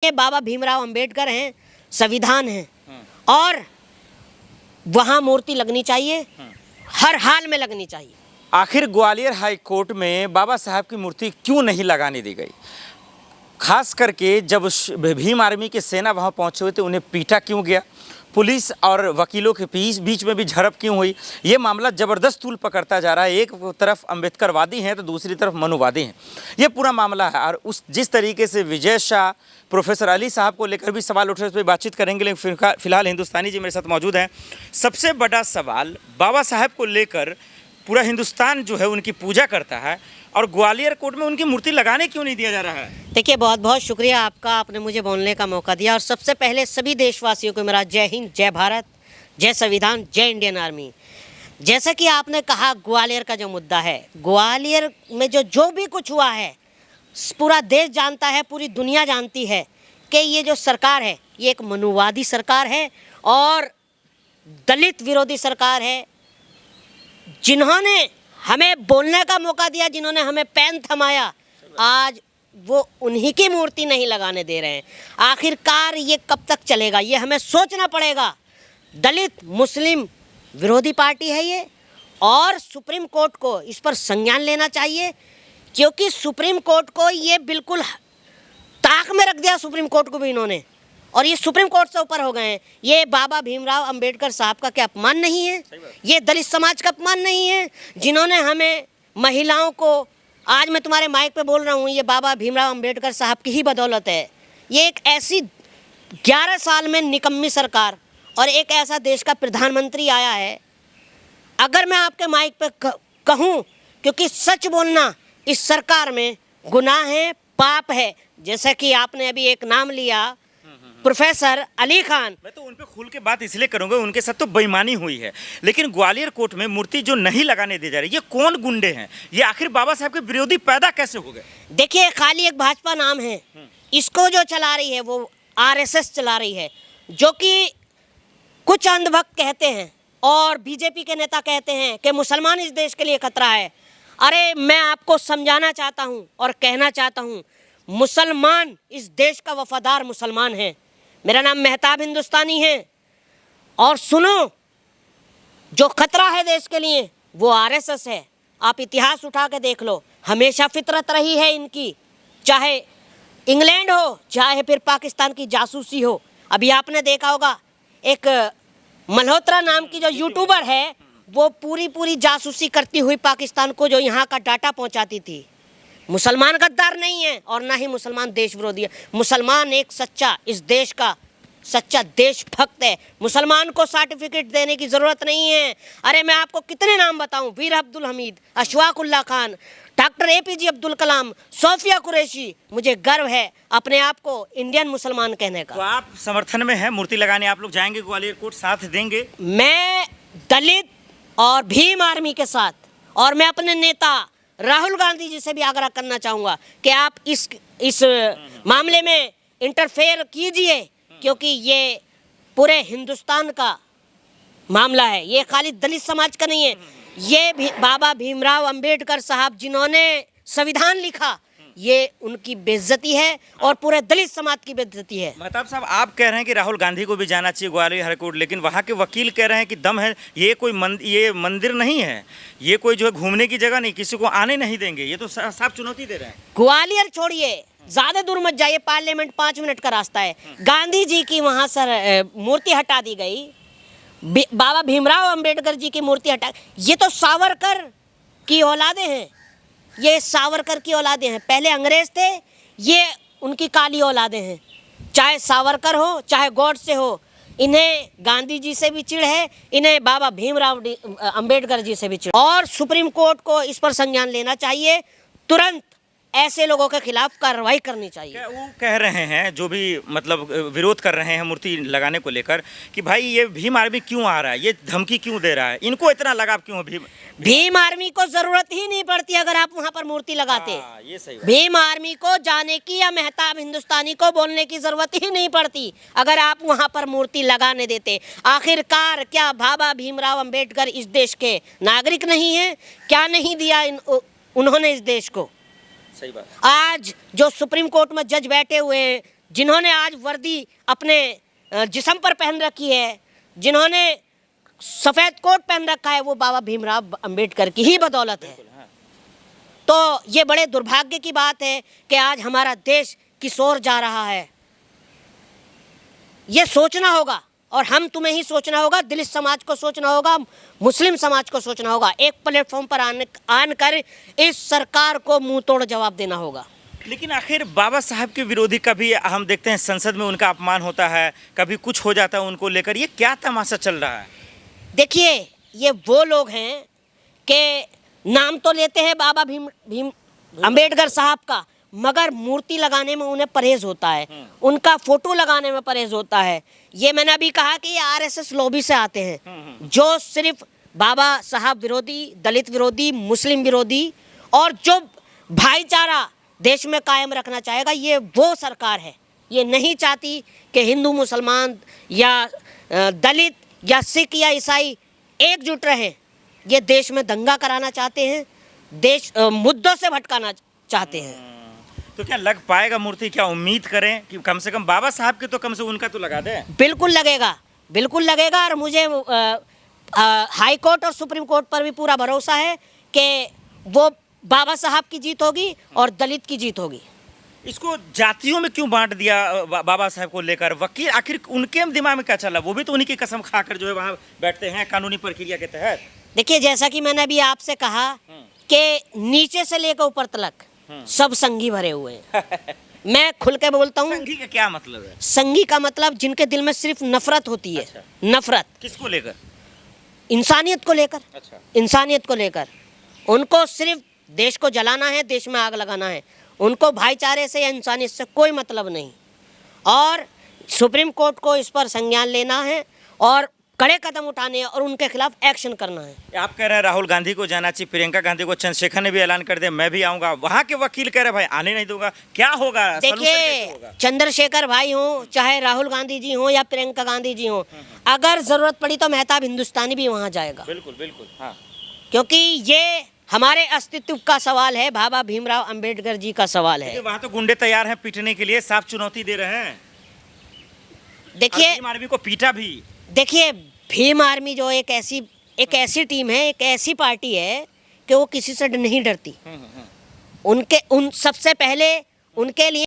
ये बाबा भीमराव अंबेडकर हैं, संविधान है और वहाँ मूर्ति लगनी चाहिए, हर हाल में लगनी चाहिए। आखिर ग्वालियर हाई कोर्ट में बाबा साहब की मूर्ति क्यों नहीं लगाने दी गई? खास करके जब भीम आर्मी के सेना वहाँ पहुँचे हुए थे, उन्हें पीटा क्यों गया? पुलिस और वकीलों के बीच में भी झड़प क्यों हुई? ये मामला ज़बरदस्त तूल पकड़ता जा रहा है। एक तरफ अम्बेडकरवादी हैं तो दूसरी तरफ मनुवादी हैं। ये पूरा मामला है और जिस तरीके से विजय शाह, प्रोफेसर अली साहब को लेकर भी सवाल उठे, उस पर बातचीत करेंगे। लेकिन फिलहाल हिंदुस्तानी जी मेरे साथ मौजूद हैं। सबसे बड़ा सवाल बाबा साहब को लेकर पूरा हिंदुस्तान जो है उनकी पूजा करता है और ग्वालियर कोर्ट में उनकी मूर्ति लगाने क्यों नहीं दिया जा रहा है? देखिए, बहुत बहुत शुक्रिया आपका, आपने मुझे बोलने का मौका दिया। और सबसे पहले सभी देशवासियों को मेरा जय हिंद, जय भारत, जय संविधान, जय इंडियन आर्मी। जैसा कि आपने कहा, ग्वालियर का जो मुद्दा है, ग्वालियर में जो भी कुछ हुआ है, पूरा देश जानता है, पूरी दुनिया जानती है कि ये जो सरकार है ये एक मनुवादी सरकार है और दलित विरोधी सरकार है। जिन्होंने हमें बोलने का मौका दिया, जिन्होंने हमें पेन थमाया, आज वो उन्हीं की मूर्ति नहीं लगाने दे रहे हैं। आखिरकार ये कब तक चलेगा, ये हमें सोचना पड़ेगा। दलित मुस्लिम विरोधी पार्टी है ये और सुप्रीम कोर्ट को इस पर संज्ञान लेना चाहिए, क्योंकि सुप्रीम कोर्ट को ये बिल्कुल ताक में रख दिया। सुप्रीम कोर्ट को भी इन्होंने, और ये सुप्रीम कोर्ट से ऊपर हो गए हैं। ये बाबा भीमराव अंबेडकर साहब का क्या अपमान नहीं है? ये दलित समाज का अपमान नहीं है, जिन्होंने हमें महिलाओं को, आज मैं तुम्हारे माइक पे बोल रहा हूँ, ये बाबा भीमराव अंबेडकर साहब की ही बदौलत है। ये एक ऐसी 11 साल में निकम्मी सरकार और एक ऐसा देश का प्रधानमंत्री आया है। अगर मैं आपके माइक पे कहूँ, क्योंकि सच बोलना इस सरकार में गुनाह है, पाप है। जैसा कि आपने अभी एक नाम लिया, प्रोफेसर अली खान, मैं तो उन पे खुल के बात इसलिए करूंगा, उनके साथ तो बेईमानी हुई है। लेकिन ग्वालियर कोर्ट में मूर्ति जो नहीं लगाने दी जा रही, ये कौन गुंडे हैं? ये आखिर बाबा साहब के विरोधी पैदा कैसे हो गए? देखिए, खाली एक भाजपा नाम है, इसको जो चला रही है वो आरएसएस चला रही है, जो कि कुछ अंधभक्त कहते हैं और बीजेपी के नेता कहते हैं कि मुसलमान इस देश के लिए खतरा है। अरे, मैं आपको समझाना चाहता हूँ और कहना चाहता हूँ, मुसलमान इस देश का वफादार मुसलमान है। मेरा नाम मेहताब हिंदुस्तानी है और सुनो, जो खतरा है देश के लिए वो आरएसएस है। आप इतिहास उठा के देख लो, हमेशा फितरत रही है इनकी, चाहे इंग्लैंड हो, चाहे फिर पाकिस्तान की जासूसी हो। अभी आपने देखा होगा, एक मल्होत्रा नाम की जो यूट्यूबर है, वो पूरी जासूसी करती हुई पाकिस्तान को जो यहाँ का डाटा पहुँचाती थी। मुसलमान गद्दार नहीं है और ना ही मुसलमान देश विरोधी है। मुसलमान एक सच्चा, इस देश का सच्चा देशभक्त है। मुसलमान को सर्टिफिकेट देने की ज़रूरत नहीं है। अरे, मैं आपको कितने नाम बताऊं, वीर Abdul Hamid, Ashfaq Ullah Khan, doctor APJ Abdul Kalam, Sophia Qureshi. मुझे गर्व है अपने आप को इंडियन मुसलमान कहने का। तो आप समर्थन में है मूर्ति लगाने? आप लोग जाएंगे ग्वालियर कोर्ट, साथ देंगे? मैं दलित और भीम आर्मी के साथ, और मैं अपने नेता राहुल गांधी जी से भी आग्रह करना चाहूँगा कि आप इस मामले में इंटरफेयर कीजिए, क्योंकि ये पूरे हिंदुस्तान का मामला है। ये खाली दलित समाज का नहीं है। ये भी बाबा भीमराव अंबेडकर साहब जिन्होंने संविधान लिखा, ये उनकी बेइज्जती है और पूरे दलित समाज की बेइज्जती है। मेहताब साहब, आप कह रहे हैं कि राहुल गांधी को भी जाना चाहिए ग्वालियर हाई कोर्ट, लेकिन वहाँ के वकील कह रहे हैं कि दम है, ये कोई ये मंदिर नहीं है, ये कोई जो है घूमने की जगह नहीं, किसी को आने नहीं देंगे। ये तो साफ चुनौती दे रहे हैं। ग्वालियर छोड़िए, ज्यादा दूर मत जाइए, पार्लियामेंट 5 मिनट का रास्ता है। गांधी जी की वहाँ से मूर्ति हटा दी गई, बाबा भीमराव अंबेडकर जी की मूर्ति हटा। ये तो सावरकर की औलादे हैं, ये सावरकर की औलादे हैं। पहले अंग्रेज थे, ये उनकी काली औलादे हैं। चाहे सावरकर हो, चाहे गॉडसे हो, इन्हें गांधी जी से भी चिढ़ है, इन्हें बाबा भीमराव अंबेडकर जी से भी चिढ़। और सुप्रीम कोर्ट को इस पर संज्ञान लेना चाहिए, तुरंत ऐसे लोगों के खिलाफ कार्रवाई करनी चाहिए। वो कह रहे हैं, जो भी मतलब विरोध कर रहे हैं मूर्ति लगाने को लेकर, कि भाई ये भीम आर्मी क्यों आ रहा है, ये धमकी क्यों दे रहा है, इनको इतना लगाव क्यों? भीम आर्मी को जरूरत ही नहीं पड़ती अगर आप वहां पर मूर्ति लगाते। ये सही बात। भीम आर्मी को जाने की या मेहताब हिंदुस्तानी को बोलने की जरूरत ही नहीं पड़ती अगर आप वहां पर मूर्ति लगाने देते। आखिरकार क्या बाबा भीमराव अंबेडकर इस देश के नागरिक नहीं है? क्या नहीं दिया उन्होंने इस देश को? सही बात। आज जो सुप्रीम कोर्ट में जज बैठे हुए हैं, जिन्होंने आज वर्दी अपने जिस्म पर पहन रखी है, जिन्होंने सफ़ेद कोट पहन रखा है, वो बाबा भीमराव अंबेडकर की ही बदौलत है। तो ये बड़े दुर्भाग्य की बात है कि आज हमारा देश किस ओर जा रहा है। ये सोचना होगा, और हम तुम्हें ही सोचना होगा, दलित समाज को सोचना होगा, मुस्लिम समाज को सोचना होगा। एक प्लेटफॉर्म पर आकर इस सरकार को मुंह तोड़ जवाब देना होगा। लेकिन आखिर बाबा साहब के विरोधी कभी हम देखते हैं संसद में उनका अपमान होता है, कभी कुछ हो जाता है उनको लेकर, ये क्या तमाशा चल रहा है? देखिए, ये वो लोग हैं कि नाम तो लेते हैं बाबा भीम अंबेडकर साहब का, मगर मूर्ति लगाने में उन्हें परहेज होता है, उनका फोटो लगाने में परहेज होता है। ये मैंने अभी कहा कि ये आरएसएस लॉबी से आते हैं, जो सिर्फ बाबा साहब विरोधी, दलित विरोधी, मुस्लिम विरोधी और जो भाईचारा देश में कायम रखना चाहेगा, ये वो सरकार है। ये नहीं चाहती कि हिंदू मुसलमान या दलित या सिख या ईसाई एकजुट रहें। ये देश में दंगा कराना चाहते हैं, देश मुद्दों से भटकाना चाहते हैं। तो क्या लग पाएगा मूर्ति? क्या उम्मीद करें कि कम से कम बाबा साहब के, तो कम से उनका तो लगा दें? बिल्कुल लगेगा, बिल्कुल लगेगा। और मुझे हाई कोर्ट और सुप्रीम कोर्ट पर भी पूरा भरोसा है कि वो बाबा साहब की जीत होगी और दलित की जीत होगी। इसको जातियों में क्यों बांट दिया बाबा साहब को लेकर? वकील आखिर उनके दिमाग में क्या चला? वो भी तो उन्हीं की कसम खाकर जो है वहाँ बैठते हैं कानूनी प्रक्रिया के तहत। देखिए, जैसा कि मैंने अभी आपसे कहा कि नीचे से लेकर ऊपर तक सब संघी भरे हुए हैं। मैं खुल के बोलता हूँ। संघी का क्या मतलब है? संघी का मतलब जिनके दिल में सिर्फ नफरत होती है। अच्छा। नफरत किसको लेकर? इंसानियत को लेकर। अच्छा। इंसानियत को लेकर उनको सिर्फ देश को जलाना है, देश में आग लगाना है। उनको भाईचारे से या इंसानियत से कोई मतलब नहीं। और सुप्रीम कोर्ट को इस पर संज्ञान लेना है और कड़े कदम उठाने हैं और उनके खिलाफ एक्शन करना है। आप कह रहे हैं राहुल गांधी को जाना चाहिए, प्रियंका गांधी को, चंद्रशेखर ने भी ऐलान कर दिया मैं भी आऊंगा। वहां के वकील कह रहे भाई आने नहीं दूंगा। क्या होगा? देखिए, चंद्रशेखर भाई हो, चाहे राहुल गांधी जी हो या प्रियंका गांधी जी हो, अगर जरूरत पड़ी तो मेहताब हिंदुस्तानी भी वहां जाएगा। बिल्कुल बिल्कुल, हाँ। क्योंकि ये हमारे अस्तित्व का सवाल है, बाबा भीमराव अंबेडकर जी का सवाल है। वहाँ तो गुंडे तैयार हैं पीटने के लिए, साफ चुनौती दे रहे हैं। देखिए, भीम आर्मी को पीटा भी। देखिए, भीम आर्मी जो एक ऐसी टीम है, एक ऐसी पार्टी है कि वो किसी से नहीं डरती। सबसे पहले उनके लिए